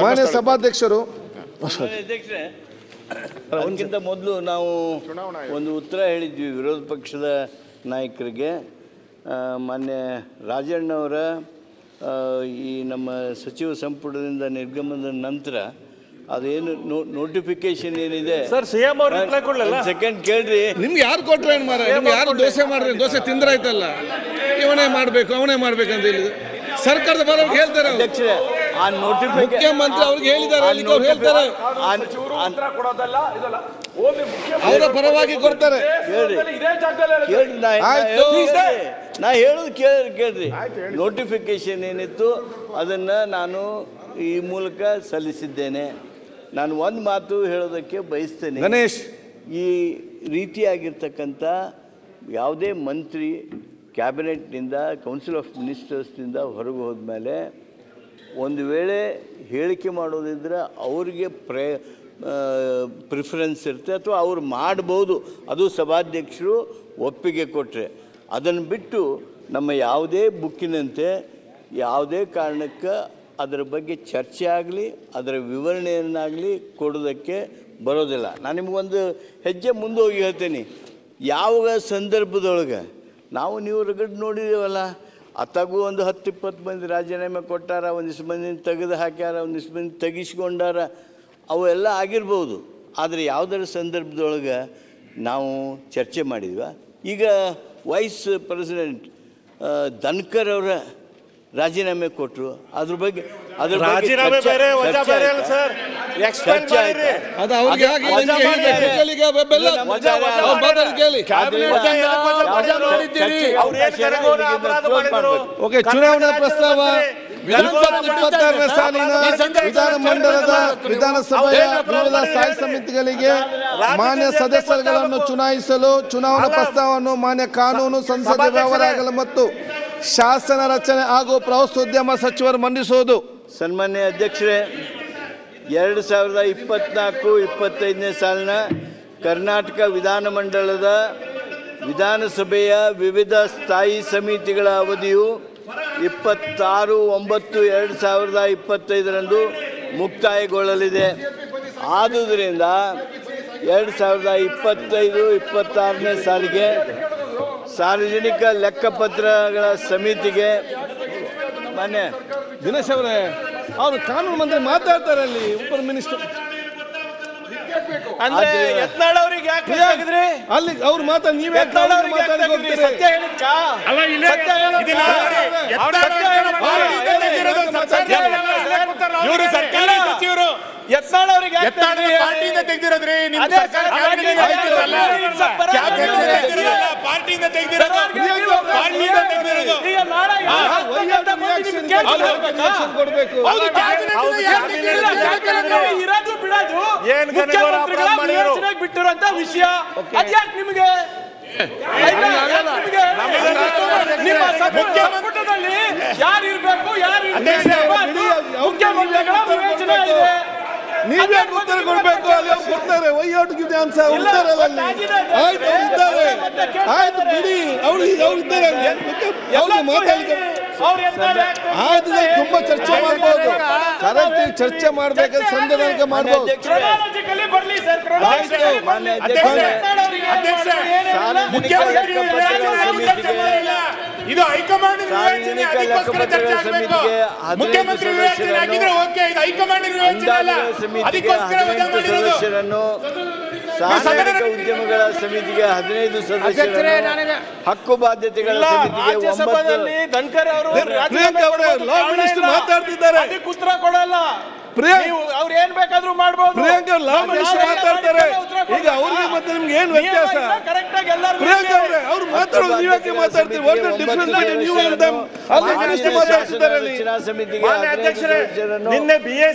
ಮಾನ್ಯ ಸಭಾಧ್ಯಕ್ಷರು, ಅಧ್ಯಕ್ಷರೇ, ಅದಕ್ಕಿಂತ ಮೊದಲು ನಾವು ಒಂದು ಉತ್ತರ ಹೇಳಿದ್ವಿ ವಿರೋಧ ಪಕ್ಷದ ನಾಯಕರಿಗೆ. ಮಾನ್ಯ ರಾಜಣ್ಣವರ ಈ ನಮ್ಮ ಸಚಿವ ಸಂಪುಟದಿಂದ ನಿರ್ಗಮನದ ನಂತರ ಅದೇನು ನೋಟಿಫಿಕೇಶನ್ ಏನಿದೆ ಸರ್, ಸಿಎಂ ಅವರು ರಿಪ್ಲೈ ಕೊಡಲಿಲ್ಲ. ಸೆಕೆಂಡ್ ಕೇಳ್ರಿ. ನಿಮ್ಗೆ ಯಾರು ಕೊಟ್ರೆ ಏನು ಮಾರ? ನಿಮ್ಗೆ ಯಾರು ದೋಸೆ ಮಾಡ್ರಿ? ದೋಸೆ ತಿಂದ್ರಾಯ್ತಲ್ಲ, ಇವನೇ ಮಾಡ್ಬೇಕು ಅವನೇ ಮಾಡ್ಬೇಕಂತ ಹೇಳಿದ್ರು. ಸರ್ಕಾರದ ಬರೋರ್ಗೆ ಹೇಳ್ತಾರೆ ಅಧ್ಯಕ್ಷರೇ, ಆ ನೋಟಿಫಿಕೇಶನ್ ಮುಖ್ಯಮಂತ್ರಿ ಅವ್ರಿಗೆ ಹೇಳಿದ್ದಾರೆ, ಅವ್ರು ಹೇಳ್ತಾರೆ, ಅವರ ಪರವಾಗಿ ಕೊಡ್ತಾರೆ. ನಾ ಹೇಳೋದು ಕೇಳ್ರಿ. ನೋಟಿಫಿಕೇಶನ್ ಏನಿತ್ತು ಅದನ್ನು ನಾನು ಈ ಮೂಲಕ ಸಲ್ಲಿಸಿದ್ದೇನೆ. ನಾನು ಒಂದು ಮಾತು ಹೇಳೋದಕ್ಕೆ ಬಯಸ್ತೇನೆ. ಗಣೇಶ್, ಈ ರೀತಿಯಾಗಿರ್ತಕ್ಕಂಥ ಯಾವುದೇ ಮಂತ್ರಿ ಕ್ಯಾಬಿನೆಟ್ನಿಂದ, ಕೌನ್ಸಿಲ್ ಆಫ್ ಮಿನಿಸ್ಟರ್ಸ್ನಿಂದ ಹೊರಗೆ ಹೋದ್ಮೇಲೆ ಒಂದು ವೇಳೆ ಹೇಳಿಕೆ ಮಾಡೋದಿದ್ರೆ ಅವರಿಗೆ ಪ್ರಿಫರೆನ್ಸ್ ಇರುತ್ತೆ ಅಥವಾ ಅವ್ರು ಮಾಡ್ಬೋದು, ಅದು ಸಭಾಧ್ಯಕ್ಷರು ಒಪ್ಪಿಗೆ ಕೊಟ್ಟರೆ. ಅದನ್ನು ಬಿಟ್ಟು ನಮ್ಮ ಯಾವುದೇ ಬುಕ್ಕಿನಂತೆ ಯಾವುದೇ ಕಾರಣಕ್ಕೆ ಅದರ ಬಗ್ಗೆ ಚರ್ಚೆ ಆಗಲಿ ಅದರ ವಿವರಣೆಯನ್ನಾಗಲಿ ಕೊಡೋದಕ್ಕೆ ಬರೋದಿಲ್ಲ. ನಾನು ನಿಮಗೊಂದು ಹೆಜ್ಜೆ ಮುಂದೆ ಹೋಗಿ ಹೇಳ್ತೇನೆ. ಯಾವ ಸಂದರ್ಭದೊಳಗೆ ನಾವು ನೀವು ರಗಡ್ ನೋಡಿದೇವಲ್ಲ, ಅತ್ತಾಗೂ ಒಂದು 10-20 ಮಂದಿ ರಾಜೀನಾಮೆ ಕೊಟ್ಟಾರ, ಒಂದಿಷ್ಟು ಮಂದಿ ತೆಗೆದು ಹಾಕ್ಯಾರ, ಒಂದಿಷ್ಟು ಮಂದಿ ತೆಗಿಸ್ಕೊಂಡಾರ, ಅವೆಲ್ಲ ಆಗಿರ್ಬೋದು. ಆದರೆ ಯಾವುದರ ಸಂದರ್ಭದೊಳಗೆ ನಾವು ಚರ್ಚೆ ಮಾಡಿದ್ವ? ಈಗ ವೈಸ್ ಪ್ರೆಸಿಡೆಂಟ್ ಧನ್ಕರ್ ಅವರ ರಾಜೀನಾಮೆ ಕೊಟ್ಟರು, ಅದ್ರ ಬಗ್ಗೆ ರಾಜೀನಾಮೆ ಬೇರೆ ವಜಾ ಬೇರೆ ಅಲ್ಲ ಸರ್. ಎಕ್ಸ್ಪ್ಲೇನ್ ಮಾಡಿರಿ. ಅದು ಅವ್ರಿಗೆ ಆಗಿ ಕೇಳಿಗೆ ಬೆಲ್ಲ ಮಾತಾಡಿ ಕೇಳಿ. ಓಕೆ, ಚುನಾವಣಾ ಪ್ರಸ್ತಾವ 2026ನೇ ಸಾಲಿನ ವಿಧಾನಮಂಡಲದ ವಿಧಾನಸಭೆಯ ವಿವಿಧ ಸ್ಥಾಯಿ ಸಮಿತಿಗಳಿಗೆ ಮಾನ್ಯ ಸದಸ್ಯರುಗಳನ್ನು ಚುನಾಯಿಸಲು ಚುನಾವಣಾ ಪ್ರಸ್ತಾವವನ್ನು ಮಾನ್ಯ ಕಾನೂನು, ಸಂಸದೀಯ ವ್ಯವಹಾರಗಳು ಮತ್ತು ಶಾಸನ ರಚನೆ ಹಾಗೂ ಪ್ರವಾಸೋದ್ಯಮ ಸಚಿವರು ಮಂಡಿಸುವುದು. ಸನ್ಮಾನ್ಯ ಅಧ್ಯಕ್ಷರೇ, 2024-25ನೇ ಸಾಲಿನ ಕರ್ನಾಟಕ ವಿಧಾನಮಂಡಲದ ವಿಧಾನಸಭೆಯ ವಿವಿಧ ಸ್ಥಾಯಿ ಸಮಿತಿಗಳ ಅವಧಿಯು 26/9/2025 ಮುಕ್ತಾಯಗೊಳ್ಳಲಿದೆ. ಆದುದರಿಂದ 2025-26ನೇ ಸಾಲಿಗೆ ಸಾರ್ವಜನಿಕ ಲೆಕ್ಕಪತ್ರಗಳ ಸಮಿತಿಗೆ ಮಾನ್ಯ ದಿನೇಶ್ ಅವರೇ, ಅವರು ಕಾನೂನು ಮಂತ್ರಿ ಮಾತಾಡ್ತಾರೆ ಅಲ್ಲಿ, ಉಪ ಮಿನಿಸ್ಟರ್ ಅಂದ್ರೆ ಯತ್ನಾಳ್ ಅವ್ರಿಗೆ ಯಾಕೆ ಹಾಕಿದ್ರಿ ಅಲ್ಲಿ? ಅವ್ರು ಮಾತಾಡಿ, ನೀವೇ ಯತ್ನಾಳ್ ಅವ್ರಿಗೆ ಸತ್ಯ ಹೇಳಿದ್ಕ ಅಲ್ಲ, ಇಲ್ಲ ಇವರು ಸರ್ಕಾರಿ ಸಚಿವರು ಯತ್ನಾಳ್ ಅವರಿಗೆ ಪಾರ್ಟಿಯಿಂದ ತೆಗೆದಿರೋದ್ರಿ. ನಿಮ್ಮ ಪಾರ್ಟಿಯಿಂದ ತೆಗೆದಿರೋದು ಇರೋದು ಬಿಡೋದು ಬಿಟ್ಟಿರೋಂತ ವಿಷಯ. ಅದ್ಯಾಕೆ ನಿಮಗೆ ನಿಮ್ಮ ಸಂಪುಟದಲ್ಲಿ ಯಾರು ಇರ್ಬೇಕು, ಯಾರು ಮುಖ್ಯಮಂತ್ರಿಗಳ ವಿವೇಚನೆ ಇದೆ. ನೀವೇ ಉತ್ತರ ಕೊಡ್ಬೇಕು, ಅಲ್ಲಿ ಕೊಡ್ತಾರೆ. ವೈಔಟ್ ಗಿವ್ ಆನ್ಸರ್ ಉತ್ತರ ಅಲ್ಲಿ. ಆಯ್ತು, ಇದ್ದಾರೆ, ಆಯ್ತು ಬಿಡಿ, ಅವ್ರು ಇದ್ದಾರೆ, ಅವ್ರಿಗೆ ಮಾತಾಡಲಿಕ್ಕೆ ಆಯ್ತು. ತುಂಬಾ ಚರ್ಚೆ ಮಾಡ್ಬೋದು, ಕರೆಕ್ಟ್ ಚರ್ಚೆ ಮಾಡ್ಬೇಕಾದ್ರೆ ಸಂಧಾನಕ್ಕೆ ಮಾಡ್ಬೋದು. ಇದು ಹೈಕಮಾಂಡ್ ಮುಖ್ಯಮಂತ್ರಿ ವಿವೇಚನೆ ಆಗಿದ್ರೆ ಓಕೆ, ಇದು ಹೈಕಮಾಂಡ್ ವಿವೇಚನೆ ಅಲ್ಲ. ಅದಕ್ಕೋಸ್ಕರ ಸದಸ್ಯರನ್ನು, ಸಾರ್ವಜನಿಕ ಉದ್ಯಮಗಳ ಸಮಿತಿಗೆ 15 ಸದಸ್ಯರನ್ನು, ಹಕ್ಕು ಬಾಧ್ಯತೆಗಳ ಸಮಿತಿಗೆ 9. ಧನ್ಕರ್ ಅವರು ಮಾತಾಡ್ತಿದ್ದಾರೆ, ಅದಕ್ಕೆ ಉತ್ತರ ಕೊಡಲ್ಲ. ಅವ್ರು ಏನ್ ಬೇಕಾದ್ರೂ ಮಾಡ್ಬೋದು. ಪ್ರಿಯಾಂಕಾ ಲಾ ಮಿನಿಸ್ಟರ್ ಮಾತಾಡ್ತಾರೆ. ಈಗ ಅವ್ರಿಗೆ ಮತ್ತೆ ನಿಮ್ಗೆ ಏನು ವ್ಯತ್ಯಾಸ? ಕರೆಕ್ಟ್ ಆಗಿ ಎಲ್ಲರೂ ಪ್ರಿಯಾಂಕಾ ಅವರೇ, ಅವ್ರು ಮಾತಾಡೋದು ನೀವು ಯಾಕೆ ಮಾತಾಡ್ತೀವಿ? What the difference between you and them? ಅಲ್ಲಿ ಮಿನಿಸ್ಟರ್ ಮಾತಾಡ್ತಿದ್ದಾರೆ. ಸಮಿತಿಗೆ ಅಧ್ಯಕ್ಷರೇ, ನಿನ್ನೆ BS